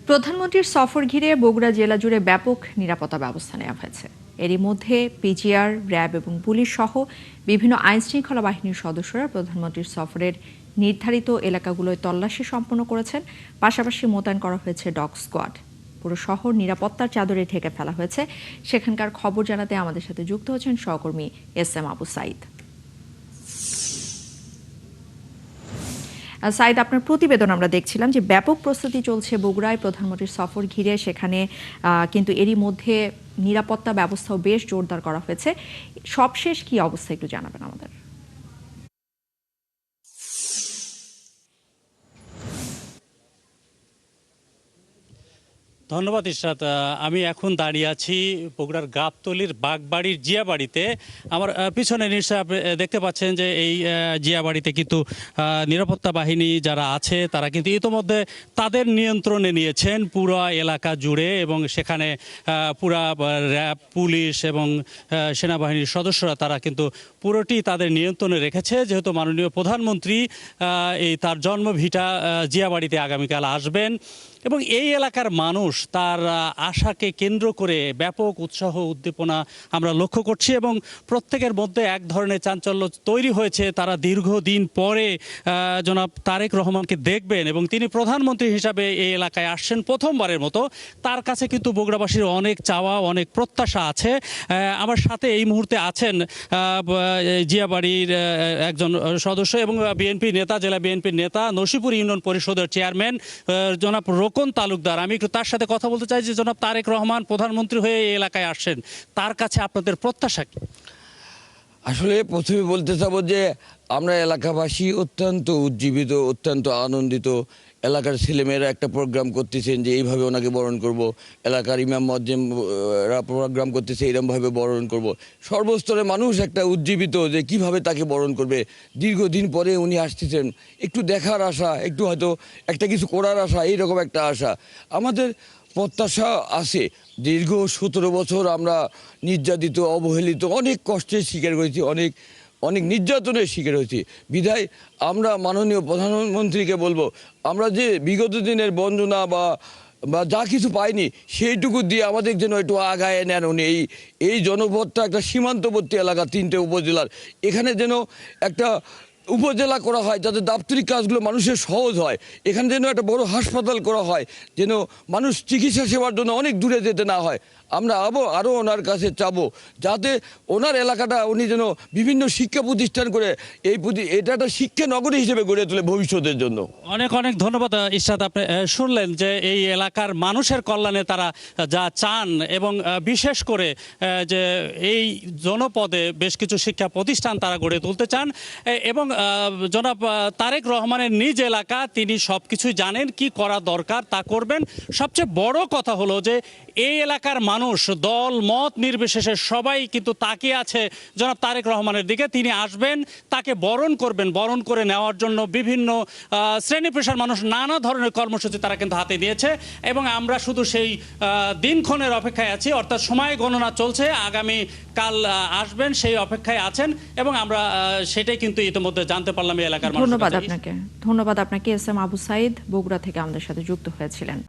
প্রধানমন্ত্রীর সফর ঘিরে বগুড়া জেলা জুড়ে ব্যাপক নিরাপত্তা ব্যবস্থা নেওয়া হয়েছে। এরই মধ্যে পিজিআর, র্যাব এবং পুলিশ সহ বিভিন্ন আইনশৃঙ্খলা বাহিনীর সদস্যরা প্রধানমন্ত্রীর সফরের নির্ধারিত এলাকাগুলোয় তল্লাশি সম্পন্ন করেছেন। পাশাপাশি মোতায়েন করা হয়েছে ডগ স্কোয়াড। পুরো শহর নিরাপত্তার চাদরে ঢেকে ফেলা হয়েছে। সেখানকার খবর জানাতে আমাদের সাথে যুক্ত হচ্ছেন সহকর্মী এস.এম. আবু সাইদ। সাইদ, আপনার প্রতিবেদন আমরা দেখছিলাম যে ব্যাপক প্রস্তুতি চলছে বগুড়ায় প্রধানমন্ত্রীর সফর ঘিরে। সেখানে কিন্তু এরই মধ্যে নিরাপত্তা ব্যবস্থাও বেশ জোরদার করা হয়েছে। সবশেষ কি অবস্থা একটু জানাবেন আমাদের। ধন্যবাদ ইশরাত। আমি এখন দাঁড়িয়ে আছি বগুড়ার গাবতলীর বাগবাড়ির জিয়াবাড়িতে। আমার পিছনে নিশ্চয় আপনি দেখতে পাচ্ছেন যে এই জিয়াবাড়িতে কিন্তু নিরাপত্তা বাহিনী যারা আছে তারা কিন্তু ইতোমধ্যে তাদের নিয়ন্ত্রণে নিয়েছেন পুরো এলাকা জুড়ে, এবং সেখানে পুরা র্যাব, পুলিশ এবং সেনাবাহিনীর সদস্যরা তারা কিন্তু পুরোটি তাদের নিয়ন্ত্রণে রেখেছে। যেহেতু মাননীয় প্রধানমন্ত্রী এই তার জন্মভিটা জিয়াবাড়িতে আগামীকাল আসবেন, এবং এই এলাকার মানুষ তার আশাকে কেন্দ্র করে ব্যাপক উৎসাহ উদ্দীপনা আমরা লক্ষ্য করছি, এবং প্রত্যেকের মধ্যে এক ধরনের চাঞ্চল্য তৈরি হয়েছে। তারা দীর্ঘদিন পরে জনাব তারেক রহমানকে দেখবেন, এবং তিনি প্রধানমন্ত্রী হিসাবে এই এলাকায় আসছেন প্রথমবারের মতো। তার কাছে কিন্তু বগুড়াবাসীর অনেক চাওয়া, অনেক প্রত্যাশা আছে। আমার সাথে এই মুহূর্তে আছেন জিয়াবাড়ির একজন সদস্য এবং বিএনপি নেতা, জেলা বিএনপির নেতা, নসিপুর ইউনিয়ন পরিষদের চেয়ারম্যান জনাব রোকন তালুকদার। আমি একটু তার সাথে কথা বলতে চাই যে জনাব তারেক রহমান প্রধানমন্ত্রী হয়ে এই এলাকায় আসছেন, তার কাছে আপনাদের প্রত্যাশা কি? আসলে প্রথমে বলতে চাবো যে আমরা এলাকাবাসী অত্যন্ত উজ্জীবিত, অত্যন্ত আনন্দিত। এলাকার ছেলেমেয়েরা একটা প্রোগ্রাম করতেছেন যে এইভাবে ওনাকে বরণ করব, এলাকার ইমাম মুয়াজ্জিমরা প্রোগ্রাম করতেছে এরকমভাবে বরণ করব। সর্বস্তরে মানুষ একটা উজ্জীবিত যে কিভাবে তাকে বরণ করবে। দীর্ঘদিন পরে উনি আসতেছেন, একটু দেখার আশা, একটু হয়তো একটা কিছু করার আশা, এইরকম একটা আশা আমাদের প্রত্যাশা আছে। দীর্ঘ 17 বছর আমরা নির্যাতিত, অবহেলিত, অনেক কষ্টের শিকার করেছি, অনেক অনেক নির্যাতনের শিকার হয়েছি। বিধায় আমরা মাননীয় প্রধানমন্ত্রীকে বলবো, আমরা যে বিগত দিনের বঞ্চনা বা বা যা কিছু পাইনি সেইটুকু দিয়ে আমাদের যেন একটু আগায় নেন উনি। এই জনপদটা একটা সীমান্তবর্তী এলাকা, 3টে উপজেলার। এখানে যেন একটা উপজেলা করা হয় যাতে দাপ্তরিক কাজগুলো মানুষের সহজ হয়। এখানে যেন একটা বড় হাসপাতাল করা হয়, যেন মানুষ চিকিৎসা সেবার জন্য অনেক দূরে যেতে না হয়। আমরা আরও ওনার কাছে চাবো যাতে ওনার এলাকাটা উনি যেন বিভিন্ন শিক্ষা প্রতিষ্ঠান করে এটা একটা শিক্ষা নগরী হিসেবে গড়ে তোলে ভবিষ্যতের জন্য। অনেক অনেক ধন্যবাদ ইশরাত। আপনি শুনলেন যে এই এলাকার মানুষের কল্যাণে তারা যা চান, এবং বিশেষ করে যে এই জনপদে বেশ কিছু শিক্ষা প্রতিষ্ঠান তারা গড়ে তুলতে চান, এবং জনাব তারেক রহমানের নিজ এলাকা, তিনি সব কিছুই জানেন, কি করা দরকার তা করবেন। সবচেয়ে বড় কথা হলো যে এই এলাকার মানুষ দল মত নির্বিশেষে সবাই কিন্তু তাকিয়ে আছে জনাব তারেক রহমানের দিকে। তিনি আসবেন, তাকে বরণ করবেন। বরণ করে নেওয়ার জন্য বিভিন্ন শ্রেণী পেশার মানুষ নানা ধরনের কর্মসূচি তারা কিন্তু হাতে নিয়েছে, এবং আমরা শুধু সেই দিনক্ষণের অপেক্ষায় আছি, অর্থাৎ সময় গণনা চলছে। আগামী কাল আসবেন সেই অপেক্ষায় আছেন, এবং আমরা সেটাই কিন্তু ইতিমধ্যে জানতে পারলাম এই এলাকার মানুষ। ধন্যবাদ আপনাকে এস.এম. আবু সাইদ, বগুড়া থেকে আমাদের সাথে যুক্ত হয়েছিলেন।